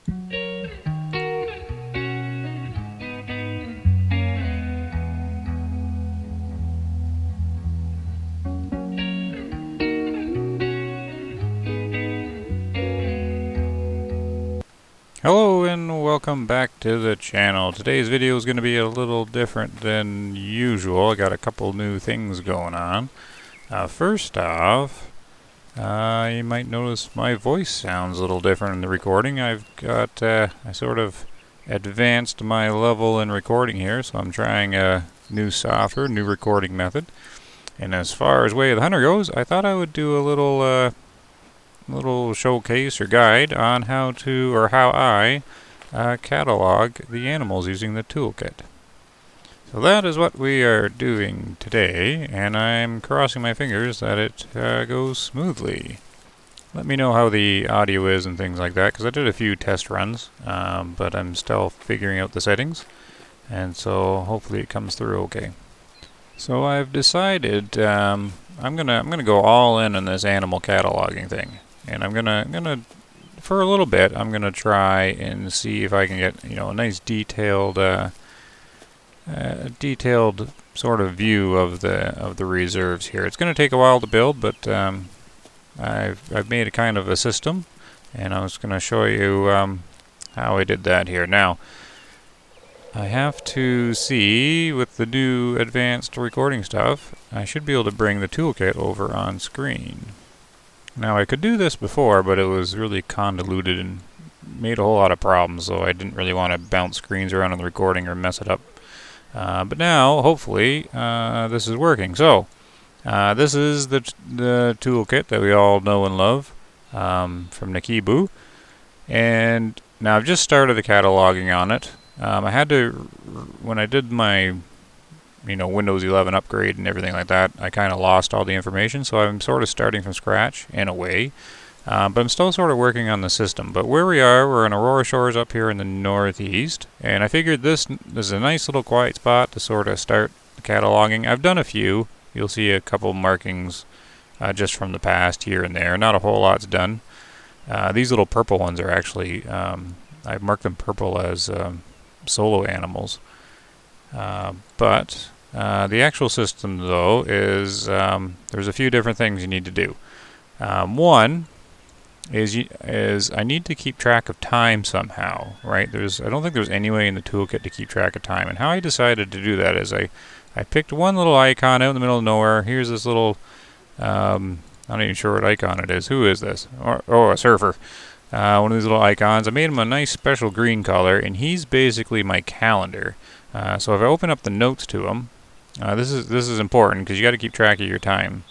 Hello and welcome back to the channel. Today's video is going to be a little different than usual. I got a couple new things going on. First off, you might notice my voice sounds a little different in the recording. I've got, I sort of advanced my level in recording here, so I'm trying a new software, new recording method. And as far as Way of the Hunter goes, I thought I would do a little showcase or guide on how I catalog the animals using the toolkit. So that is what we are doing today, and I'm crossing my fingers that it goes smoothly. Let me know how the audio is and things like that, because I did a few test runs, but I'm still figuring out the settings, and so hopefully it comes through okay. So I've decided I'm gonna go all in on this animal cataloging thing. And I'm gonna for a little bit I'm gonna try and see if I can get a nice detailed sort of view of the reserves here. It's gonna take a while to build, but I've made a kind of a system, and I was gonna show you how I did that here. Now I have to see with the new advanced recording stuff. I should be able to bring the toolkit over on screen. Now I could do this before, but it was really convoluted and made a whole lot of problems, so I didn't really want to bounce screens around in the recording or mess it up. But now, hopefully, this is working. So, this is the toolkit that we all know and love from Nikibu. And now I've just started the cataloging on it. I had to, when I did my Windows 11 upgrade and everything like that, I kind of lost all the information, so I'm sort of starting from scratch in a way. But I'm still sort of working on the system. But where we are, we're in Aurora Shores up here in the northeast, and I figured this is a nice little quiet spot to sort of start the cataloging. I've done a few. You'll see a couple markings just from the past here and there. Not a whole lot's done. These little purple ones are actually, I've marked them purple as solo animals. But the actual system, though, is there's a few different things you need to do. One is I need to keep track of time somehow, right? I don't think there's any way in the toolkit to keep track of time. And how I decided to do that is I picked one little icon out in the middle of nowhere. Here's this little, I'm not even sure what icon it is. Who is this? Oh, a surfer. One of these little icons. I made him a nice special green color, and he's basically my calendar. So if I open up the notes to him, this is important because you got to keep track of your time.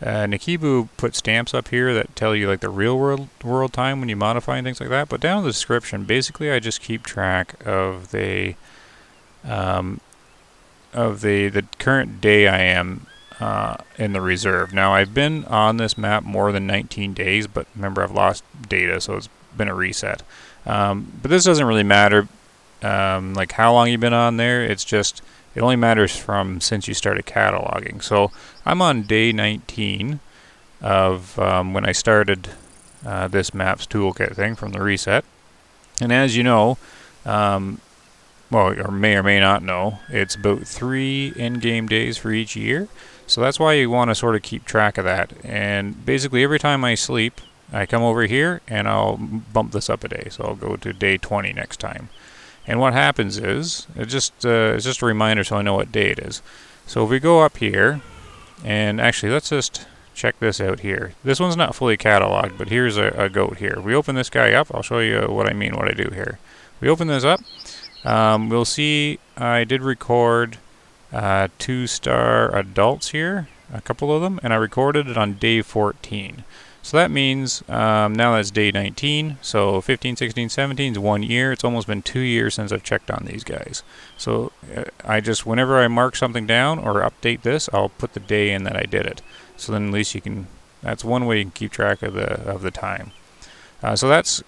Nikibu put stamps up here that tell you like the real world time when you modify and things like that. But down in the description, basically I just keep track of the current day I am in the reserve. Now I've been on this map more than 19 days, but remember I've lost data, so it's been a reset. But this doesn't really matter. Like how long you've been on there, it only matters from since you started cataloging. So I'm on day 19 of when I started this maps toolkit thing from the reset. And as you know, or may or may not know, it's about 3 in-game days for each year. So that's why you want to sort of keep track of that. And basically every time I sleep, I come over here and I'll bump this up a day. So I'll go to day 20 next time. And what happens is, it's just a reminder so I know what day it is. So if we go up here, and actually let's just check this out here. This one's not fully cataloged, but here's a goat here. We open this guy up, I'll show you what I mean, what I do here. We open this up, we'll see I did record 2-star adults here, a couple of them, and I recorded it on day 14. So that means now that's day 19, so 15, 16, 17 is 1 year. It's almost been 2 years since I've checked on these guys. So whenever I mark something down or update this, I'll put the day in that I did it. So then at least that's one way you can keep track of the time. So that's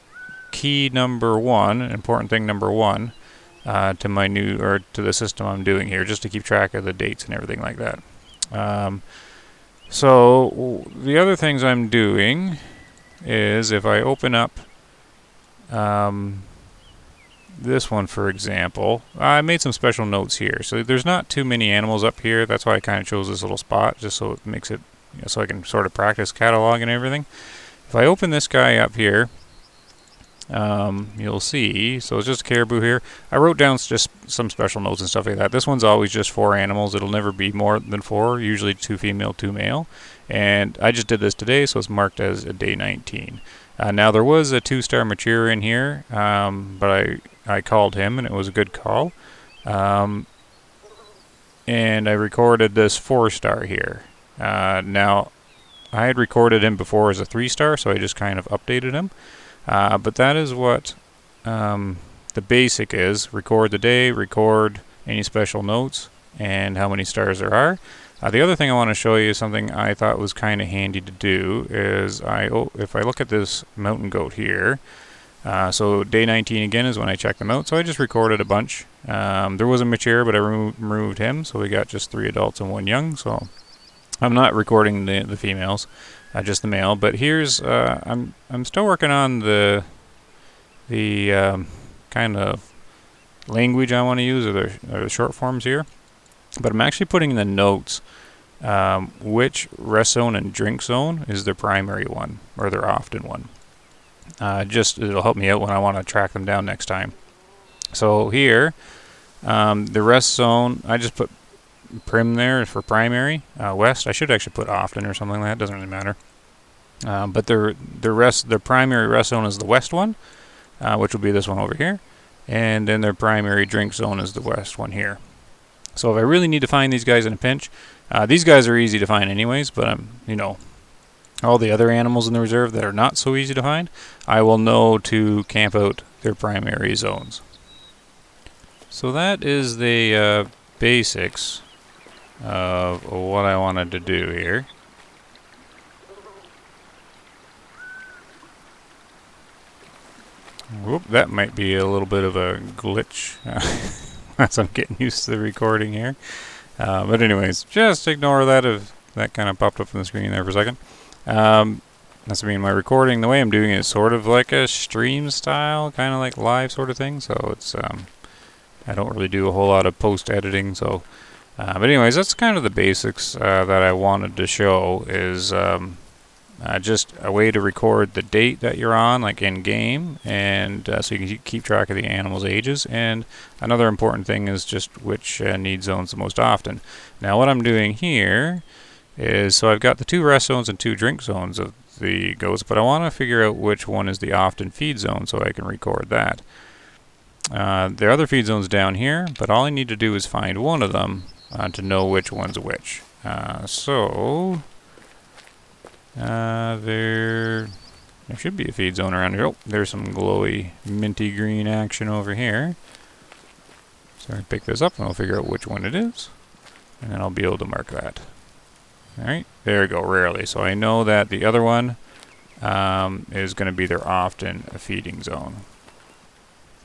key number one, important thing number one, to the system I'm doing here, just to keep track of the dates and everything like that. So the other things I'm doing is if I open up this one, for example, I made some special notes here. So there's not too many animals up here. That's why I kind of chose this little spot, just so it makes it, so I can sort of practice catalog and everything. If I open this guy up here, you'll see, so it's just a caribou here. I wrote down just some special notes and stuff like that. This one's always just 4 animals. It'll never be more than 4, usually 2 female, 2 male. And I just did this today, so it's marked as a day 19. Now there was a 2-star mature in here, but I called him and it was a good call. And I recorded this 4-star here. Now I had recorded him before as a 3-star, so I just kind of updated him. But that is what the basic is. Record the day, record any special notes, and how many stars there are. The other thing I want to show you is something I thought was kind of handy to do is if I look at this mountain goat here, so day 19 again is when I check them out. So I just recorded a bunch. There was a mature, but I removed him, so we got just 3 adults and 1 young. So I'm not recording the females, just the male. But here's I'm still working on the kind of language I want to use, or the short forms here. But I'm actually putting in the notes which rest zone and drink zone is their primary one, or their often one. It'll help me out when I want to track them down next time. So here, the rest zone, I just put prim there for primary. West, I should actually put often or something like that. Doesn't really matter. But their primary rest zone is the west one, which will be this one over here, and then their primary drink zone is the west one here. So if I really need to find these guys in a pinch, these guys are easy to find anyways, but all the other animals in the reserve that are not so easy to find, I will know to camp out their primary zones. So that is the basics of what I wanted to do here. Whoop, that might be a little bit of a glitch as I'm getting used to the recording here. But anyways, just ignore that if that kind of popped up on the screen there for a second. That's my recording. The way I'm doing it is sort of like a stream style, kind of like live sort of thing. So it's I don't really do a whole lot of post editing. So, but anyways, that's kind of the basics that I wanted to show. Is just a way to record the date that you're on, like in game, and so you can keep track of the animals' ages. And another important thing is just which need zones the most often. Now, what I'm doing here is, so I've got the 2 rest zones and 2 drink zones of the goats, but I want to figure out which one is the often feed zone so I can record that. There are other feed zones down here, but all I need to do is find one of them to know which one's which. There should be a feed zone around here. Oh, there's some glowy minty green action over here. So I pick this up and I'll figure out which one it is, and then I'll be able to mark that. Alright, there we go, rarely. So I know that the other one is going to be their often feeding zone.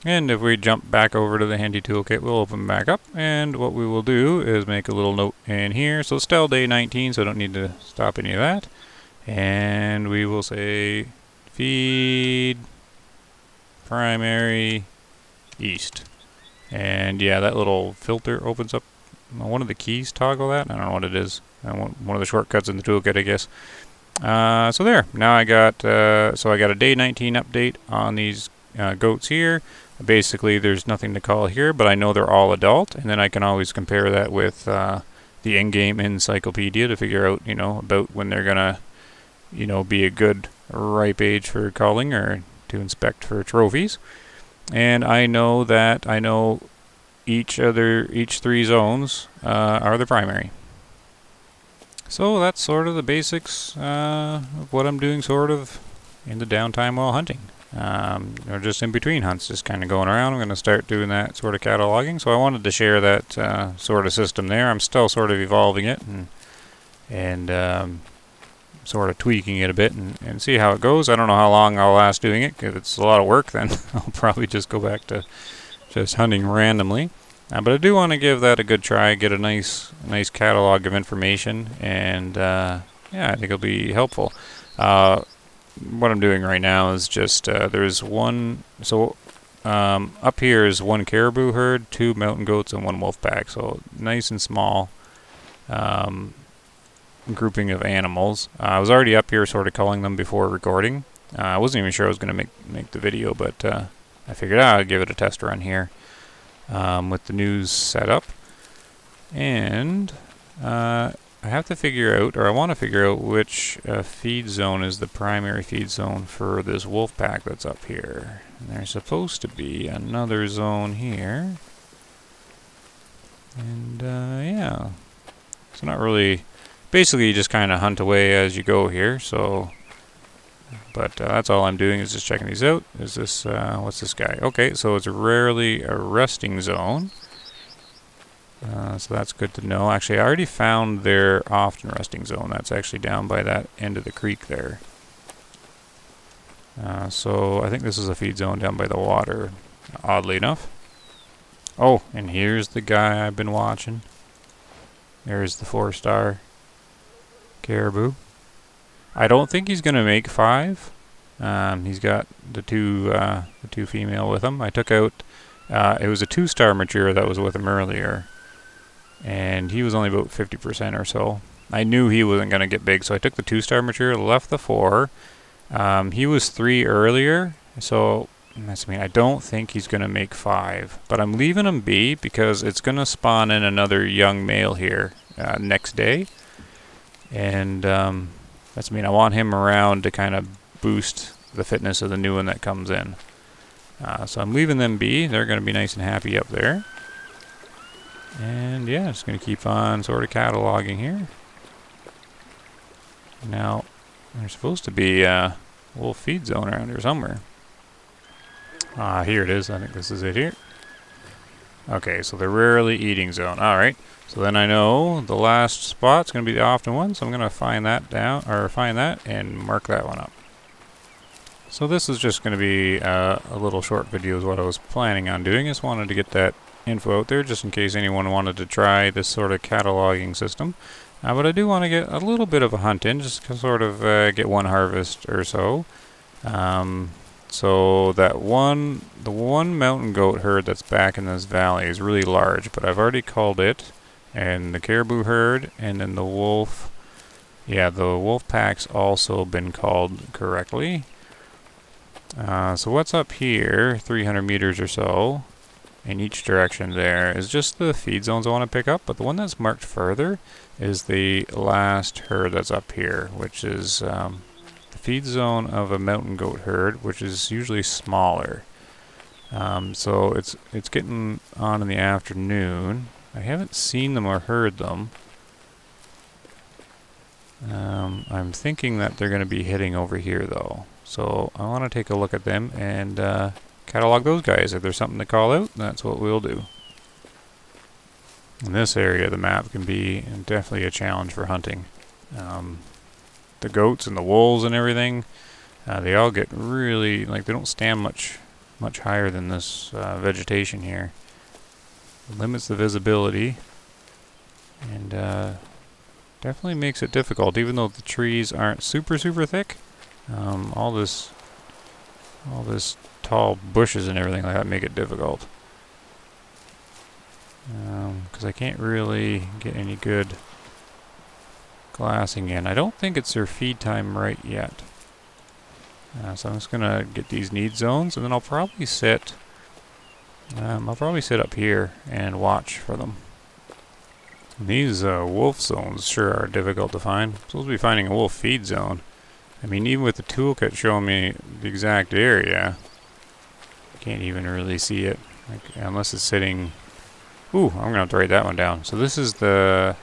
And if we jump back over to the handy toolkit, we'll open back up, and what we will do is make a little note in here. So it's still day 19, so I don't need to stop any of that. And we will say feed primary east. And yeah, that little filter opens up. One of the keys toggle that. I don't know what it is. One of the shortcuts in the toolkit, I guess. So there. Now I got a day 19 update on these goats here. Basically, there's nothing to call here, but I know they're all adult, and then I can always compare that with the in-game encyclopedia to figure out, about when they're gonna, be a good ripe age for culling or to inspect for trophies. And I know that each 3 zones are the primary. So that's sort of the basics of what I'm doing sort of in the downtime while hunting. Or just in between hunts, just kind of going around. I'm going to start doing that sort of cataloging. So I wanted to share that sort of system there. I'm still sort of evolving it and sort of tweaking it a bit and see how it goes. I don't know how long I'll last doing it. If it's a lot of work, then I'll probably just go back to just hunting randomly. But I do want to give that a good try, get a nice catalog of information, and yeah, I think it'll be helpful. what I'm doing right now is just there's one. So up here is one caribou herd, 2 mountain goats, and 1 wolf pack. So nice and small grouping of animals. I was already up here sort of culling them before recording. I wasn't even sure I was going to make the video, but I figured I'd give it a test run here with the news set up. And I have to figure out, or I want to figure out, which feed zone is the primary feed zone for this wolf pack that's up here. And there's supposed to be another zone here. And yeah, it's not really. Basically, you just kind of hunt away as you go here. So, but that's all I'm doing is just checking these out. Is this what's this guy? Okay, so it's rarely a resting zone. So that's good to know. Actually, I already found their often resting zone. That's actually down by that end of the creek there. So I think this is a feed zone down by the water, oddly enough. Oh, and here's the guy I've been watching. There's the 4-star caribou. I don't think he's going to make 5. He's got the two female with him. I took out, it was a 2-star mature that was with him earlier. And he was only about 50% or so. I knew he wasn't going to get big, so I took the 2-star mature, left the 4. He was 3 earlier, so I don't think he's going to make 5. But I'm leaving him be because it's going to spawn in another young male here next day. And I want him around to kind of boost the fitness of the new one that comes in. So I'm leaving them be. They're going to be nice and happy up there. And yeah, just going to keep on sort of cataloging here. Now, there's supposed to be a wolf feed zone around here somewhere. Here it is. I think this is it here. Okay, so the rarely eating zone. Alright, so then I know the last spot's going to be the often one, so I'm going to find that and mark that one up. So this is just going to be a little short video is what I was planning on doing. Just wanted to get that info out there just in case anyone wanted to try this sort of cataloging system. But I do want to get a little bit of a hunt in, just to sort of get one harvest or so. So the one mountain goat herd that's back in this valley is really large, but I've already culled it, and the caribou herd, and then the wolf. Yeah, the wolf pack's also been culled correctly. So what's up here, 300 meters or so, in each direction there, is just the feed zones I want to pick up, but the one that's marked further is the last herd that's up here, which is the feed zone of a mountain goat herd, which is usually smaller. So it's getting on in the afternoon. I haven't seen them or heard them. I'm thinking that they're going to be hitting over here though. So I want to take a look at them and catalog those guys. If there's something to call out, that's what we'll do. In this area, the map can be definitely a challenge for hunting. The goats and the wolves and everything, they all get really, they don't stand much higher than this vegetation here. It limits the visibility and definitely makes it difficult, even though the trees aren't super thick. All this tall bushes and everything like that make it difficult. Because I can't really get any good glassing in. I don't think it's their feed time right yet. So I'm just gonna get these need zones, and then I'll probably sit up here and watch for them. These wolf zones sure are difficult to find. I'm supposed to be finding a wolf feed zone. I mean, even with the toolkit showing me the exact area, I can't even really see it, unless it's sitting. Ooh, I'm gonna have to write that one down. So this is the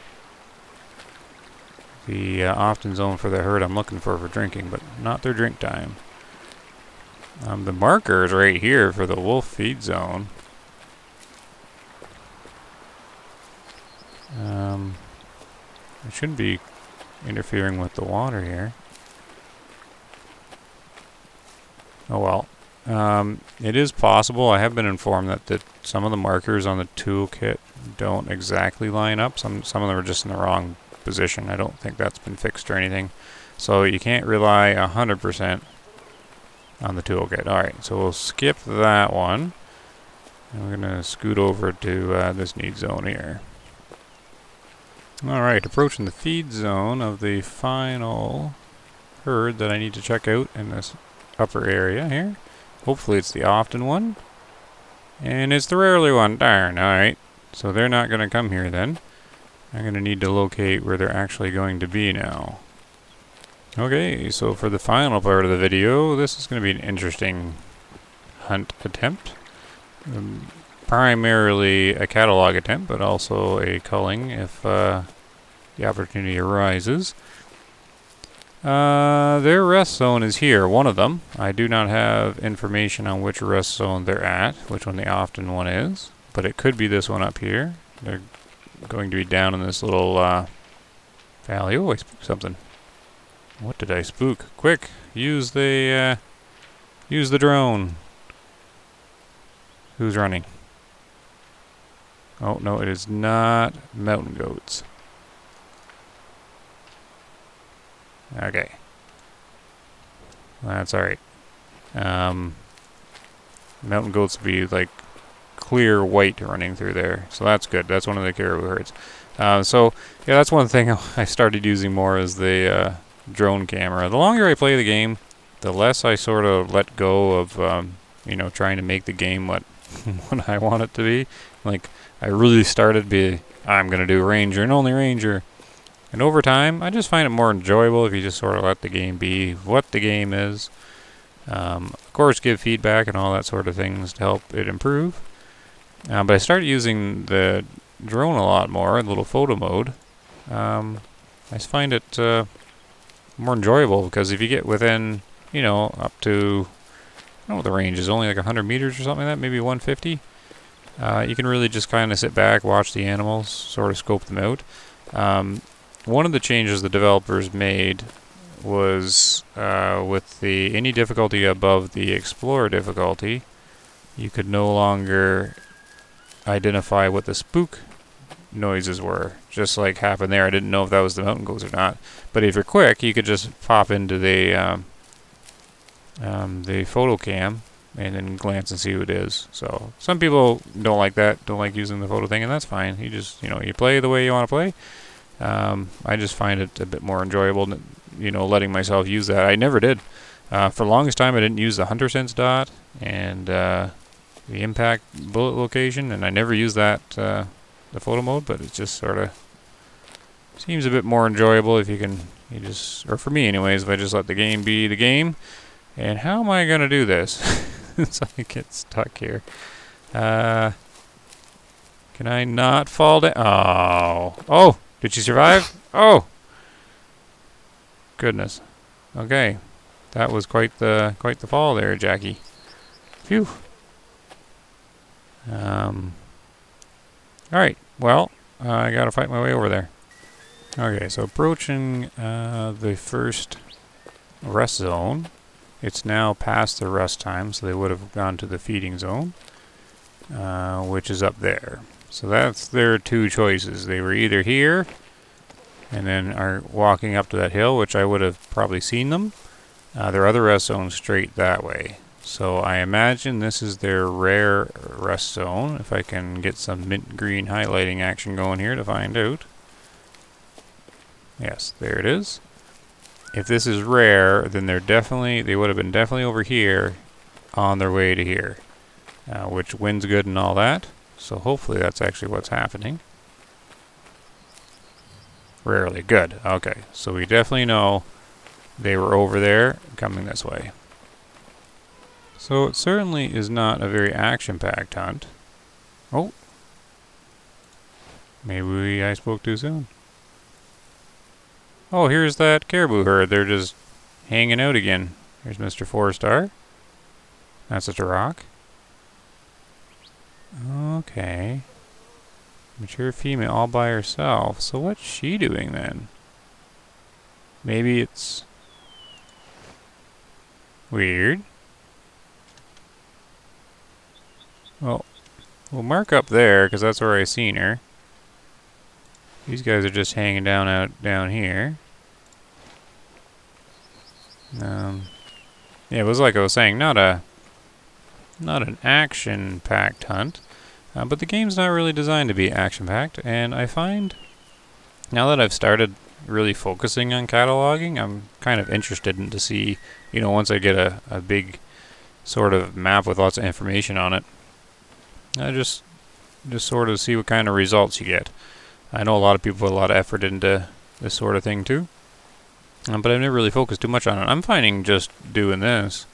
often zone for the herd I'm looking for drinking, but not their drink time. The marker is right here for the wolf feed zone. It shouldn't be interfering with the water here. Oh well. It is possible. I have been informed that some of the markers on the toolkit don't exactly line up. Some of them are just in the wrong position. I don't think that's been fixed or anything. So you can't rely 100% on the toolkit. Alright, so we'll skip that one. And we're going to scoot over to this need zone here. Alright, approaching the feed zone of the final herd that I need to check out in this upper area here. Hopefully it's the often one. And it's the rarely one. Darn, alright. So they're not going to come here then. I'm going to need to locate where they're actually going to be now. Okay, so for the final part of the video, this is going to be an interesting hunt attempt. Primarily a catalog attempt, but also a culling if the opportunity arises. Their rest zone is here, one of them. I do not have information on which rest zone they're at, which one the often one is, but it could be this one up here. They're going to be down in this little valley. Oh, I spooked something. What did I spook? Quick, use the drone. Who's running? Oh, no, it is not mountain goats. Okay. That's alright. Mountain goats will be like clear white running through there. So that's good. That's one of the caribou herds. So, yeah, that's one thing I started using more is the drone camera. The longer I play the game, the less I sort of let go of, you know, trying to make the game what I want it to be. Like, I really started I'm going to do Ranger and only Ranger. And over time, I just find it more enjoyable if you just sort of let the game be what the game is. Of course, give feedback and all that sort of things to help it improve. But I started using the drone a lot more, in little photo mode. I just find it more enjoyable because if you get within, you know, up to, I don't know what the range is, only like 100 meters or something like that, maybe 150. You can really just kind of sit back, watch the animals, sort of scope them out. One of the changes the developers made was with any difficulty above the Explorer difficulty, you could no longer identify what the spook noises were, just like happened there. I didn't know if that was the mountain goats or not. But if you're quick, you could just pop into the photo cam and then glance and see who it is. So some people don't like that, don't like using the photo thing, and that's fine. You just, you know, you play the way you want to play. I just find it a bit more enjoyable, you know, letting myself use that. I never did. For the longest time, I didn't use the Hunter Sense dot and the impact bullet location, and I never used that, the photo mode, but it just sort of seems a bit more enjoyable if you can, or for me anyways, if I just let the game be the game. And how am I going to do this? So I get stuck here. Can I not fall down? Oh. Oh! Did she survive? Oh! Goodness. Okay. That was quite the fall there, Jackie. Phew. Alright. Well, I gotta fight my way over there. Okay, so approaching the first rest zone. It's now past the rest time, so they would have gone to the feeding zone, which is up there. So that's their two choices. They were either here, and then are walking up to that hill, which I would have probably seen them. Their other rest zone's straight that way. So I imagine this is their rare rest zone, if I can get some mint green highlighting action going here to find out. Yes, there it is. If this is rare, then they would have been definitely over here on their way to here, which wind's good and all that. So hopefully that's actually what's happening. Rarely. Good. Okay. So we definitely know they were over there coming this way. So it certainly is not a very action-packed hunt. Oh. Maybe I spoke too soon. Oh, here's that caribou herd. They're just hanging out again. Here's Mr. 4-star. That's a rock. Okay. Mature female all by herself. So what's she doing then? Maybe it's weird. Well, we'll mark up there because that's where I seen her. These guys are just hanging down here. Yeah, it was like I was saying, not an action-packed hunt, but the game's not really designed to be action-packed, and I find now that I've started really focusing on cataloging, I'm kind of interested in to see, once I get a big sort of map with lots of information on it, I just sort of see what kind of results you get. I know a lot of people put a lot of effort into this sort of thing too, but I've never really focused too much on it. I'm finding just doing this,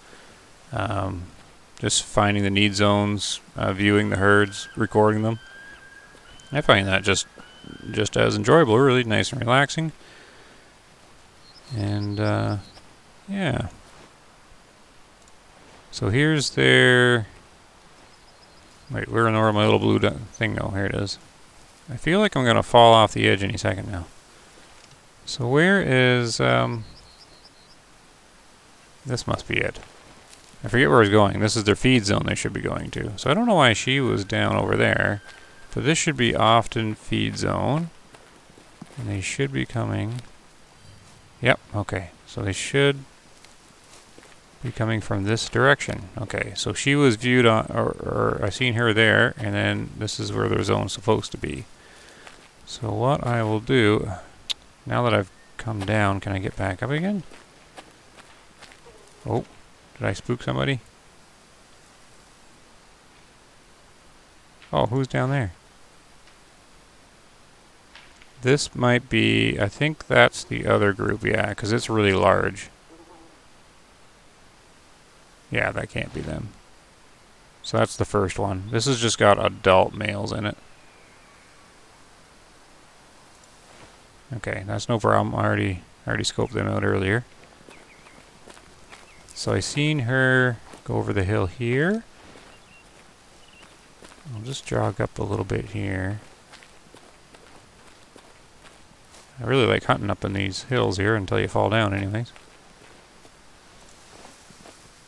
just finding the need zones, viewing the herds, recording them. I find that just as enjoyable, really nice and relaxing. And yeah. So here's their. Wait, where in the world my little blue thing? No, here it is. I feel like I'm gonna fall off the edge any second now. So where is this must be it. I forget where I was going. This is their feed zone they should be going to. So I don't know why she was down over there. But this should be often feed zone. And they should be coming. Yep, okay. So they should be coming from this direction. Okay, so she was viewed on, or I seen her there, and then this is where their zone's supposed to be. So what I will do, now that I've come down, can I get back up again? Oh, did I spook somebody? Oh, who's down there? This might be, I think that's the other group, yeah, because it's really large. Yeah, that can't be them. So that's the first one. This has just got adult males in it. Okay, that's no problem. I already scoped them out earlier. So I seen her go over the hill here. I'll just jog up a little bit here. I really like hunting up in these hills here until you fall down anyways.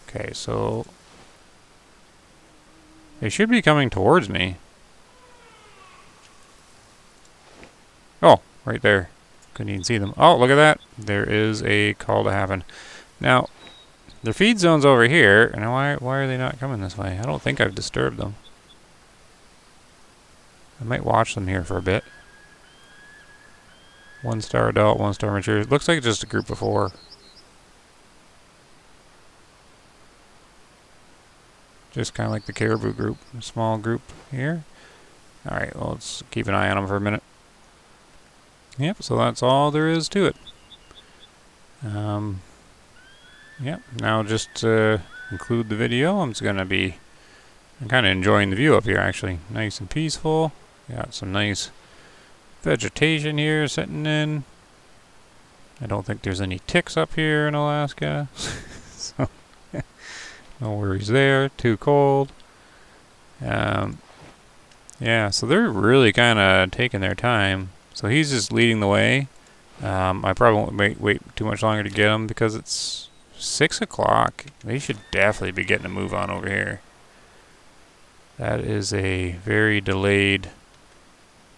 Okay, so they should be coming towards me. Oh, right there. Couldn't even see them. Oh, look at that. There is a call to happen. Now, their feed zone's over here. And why are they not coming this way? I don't think I've disturbed them. I might watch them here for a bit. 1-star adult, 1-star mature. Looks like just a group of 4. Just kind of like the caribou group. A small group here. Alright, well, let's keep an eye on them for a minute. Yep, so that's all there is to it. Yep, now just to conclude the video, I'm kind of enjoying the view up here actually. Nice and peaceful. Got some nice vegetation here sitting in. I don't think there's any ticks up here in Alaska. So no worries there. Too cold. Yeah, so they're really kind of taking their time. So he's just leading the way. I probably won't wait too much longer to get him because it's 6 o'clock. They should definitely be getting a move on over here. That is a very delayed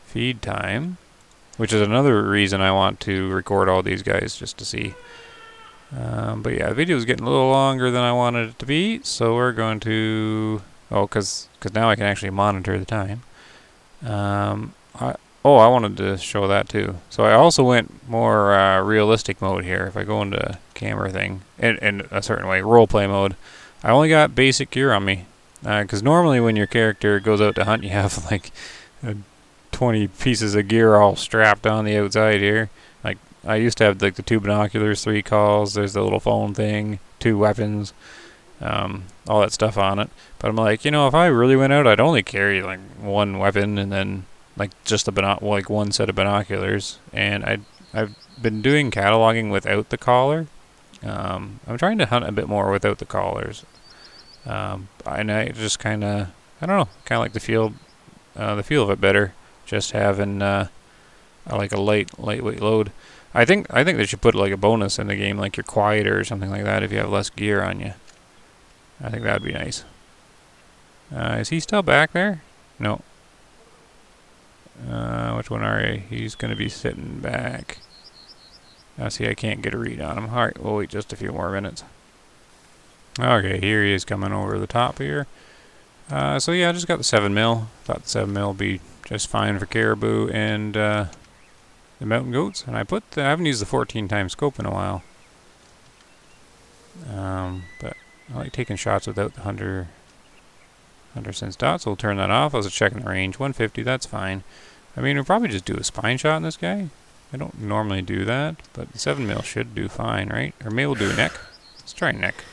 feed time, which is another reason I want to record all these guys just to see. But yeah, the video is getting a little longer than I wanted it to be, so we're going to... Oh, because now I can actually monitor the time. I wanted to show that too. So I also went more realistic mode here. If I go into camera thing, in a certain way, roleplay mode, I only got basic gear on me. Because normally when your character goes out to hunt, you have like 20 pieces of gear all strapped on the outside here. Like I used to have like the 2 binoculars, 3 calls, there's the little phone thing, 2 weapons, all that stuff on it. But I'm like, if I really went out, I'd only carry like 1 weapon and then like just like 1 set of binoculars. And I've been doing cataloging without the collar. I'm trying to hunt a bit more without the collars. And I just kind of, I don't know, kind of like the feel of it better. Just having like a lightweight load. I think they should put like a bonus in the game, like you're quieter or something like that if you have less gear on you. I think that would be nice. Is he still back there? No. Which one are you? He's going to be sitting back. See, I can't get a read on him. Alright, we'll wait just a few more minutes. Okay, here he is coming over the top here. So yeah, I just got the 7mm. Thought the 7mm would be just fine for caribou and the mountain goats. And I haven't used the 14 times scope in a while. But I like taking shots without the 100 cents dots. So we'll turn that off. I was checking the range. 150, that's fine. I mean, we'll probably just do a spine shot in this guy. I don't normally do that, but the 7mm should do fine, right? Or maybe we'll do neck. Let's try neck.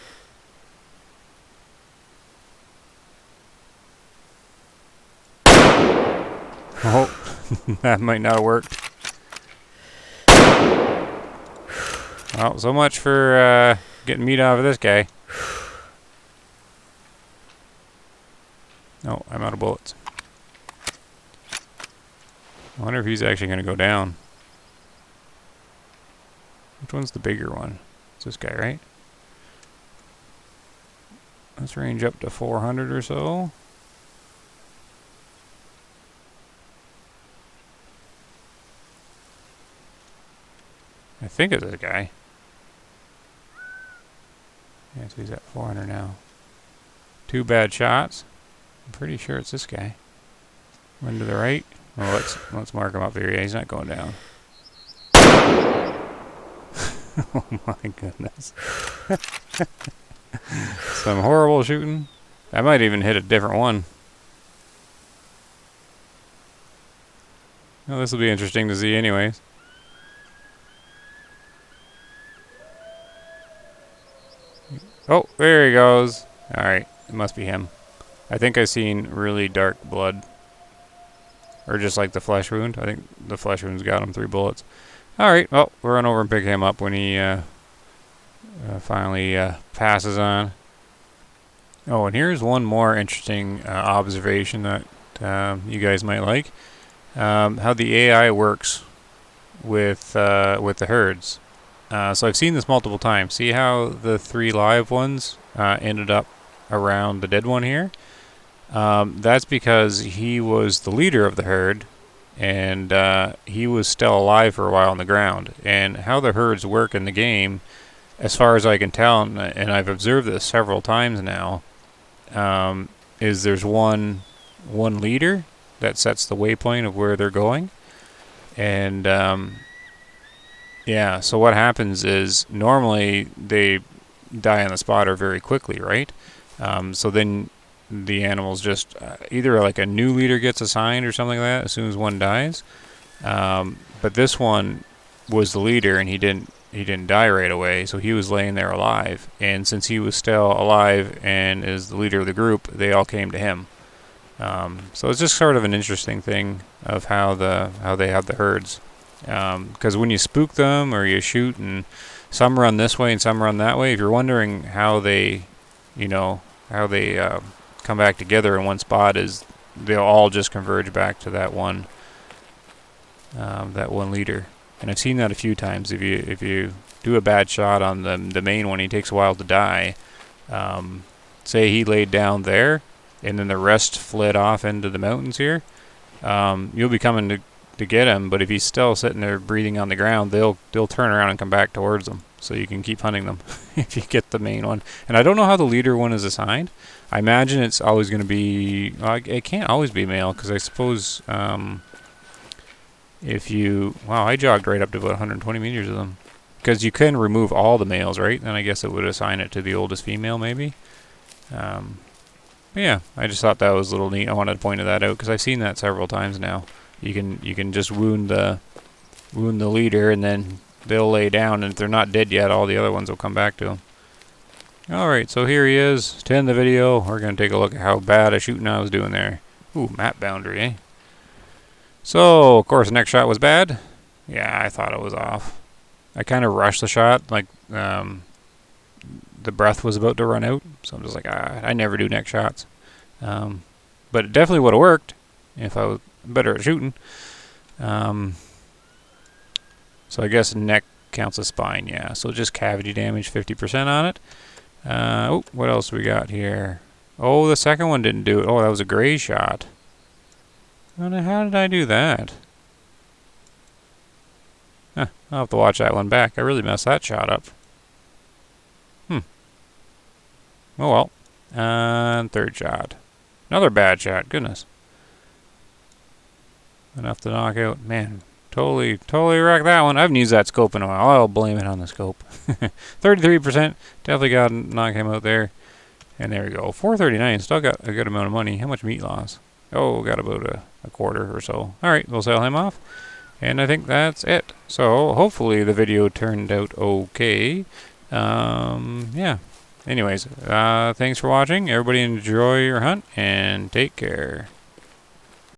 Oh, that might not have worked. Well, so much for getting meat out of this guy. Oh, I'm out of bullets. I wonder if he's actually going to go down. Which one's the bigger one? It's this guy, right? Let's range up to 400 or so. I think it's this guy. Yeah, so he's at 400 now. 2 bad shots. I'm pretty sure it's this guy. One to the right. Well, let's mark him up here. Yeah, he's not going down. Oh my goodness. Some horrible shooting. I might even hit a different one. Well, this will be interesting to see anyways. Oh, there he goes. Alright, it must be him. I think I've seen really dark blood. Or just like the flesh wound. I think the flesh wound's got him 3 bullets. Alright, well, we'll run over and pick him up when he finally passes on. Oh, and here's one more interesting observation that you guys might like. How the AI works with the herds. So I've seen this multiple times. See how the 3 live ones ended up around the dead one here? That's because he was the leader of the herd, and he was still alive for a while on the ground. And how the herds work in the game, as far as I can tell, and I've observed this several times now, is there's one leader that sets the waypoint of where they're going. And yeah, so what happens is normally they die on the spot or very quickly, right? So then the animals just either like a new leader gets assigned or something like that as soon as one dies. But this one was the leader, and he didn't die right away, so he was laying there alive. And since he was still alive and is the leader of the group, they all came to him. So it's just sort of an interesting thing of how they have the herds. Because when you spook them or you shoot, and some run this way and some run that way, if you're wondering how they come back together in one spot, is they'll all just converge back to that one leader. And I've seen that a few times. If you do a bad shot on the main one, he takes a while to die. Say he laid down there, and then the rest fled off into the mountains here. You'll be coming to get him, but if he's still sitting there breathing on the ground, they'll turn around and come back towards him. So you can keep hunting them if you get the main one. And I don't know how the leader one is assigned. I imagine it's always going to be... it can't always be male, because I suppose if you... Wow, I jogged right up to about 120 meters of them. Because you can remove all the males, right? Then I guess it would assign it to the oldest female, maybe. But yeah, I just thought that was a little neat. I wanted to point that out, because I've seen that several times now. You can just wound the leader, and then they'll lay down, and if they're not dead yet, all the other ones will come back to them. Alright, so here he is. To end the video, we're going to take a look at how bad a shooting I was doing there. Ooh, map boundary, eh? So, of course, the next shot was bad. Yeah, I thought it was off. I kind of rushed the shot, like the breath was about to run out. So I'm just like, I never do neck shots. But it definitely would have worked if I was better at shooting. So I guess neck counts as spine, yeah. So just cavity damage, 50% on it. Oh, what else we got here? Oh, the second one didn't do it. Oh, that was a gray shot. I wonder, how did I do that? Huh, I'll have to watch that one back. I really messed that shot up. Oh well. And third shot. Another bad shot. Goodness. Enough to knock out. Man, totally wrecked that one. I haven't used that scope in a while. I'll blame it on the scope. 33%. Definitely got to knock him out there. And there we go. 439. Still got a good amount of money. How much meat loss? Oh, got about a quarter or so. Alright, we'll sell him off. And I think that's it. So, hopefully the video turned out okay. Yeah. Anyways, thanks for watching. Everybody enjoy your hunt and take care.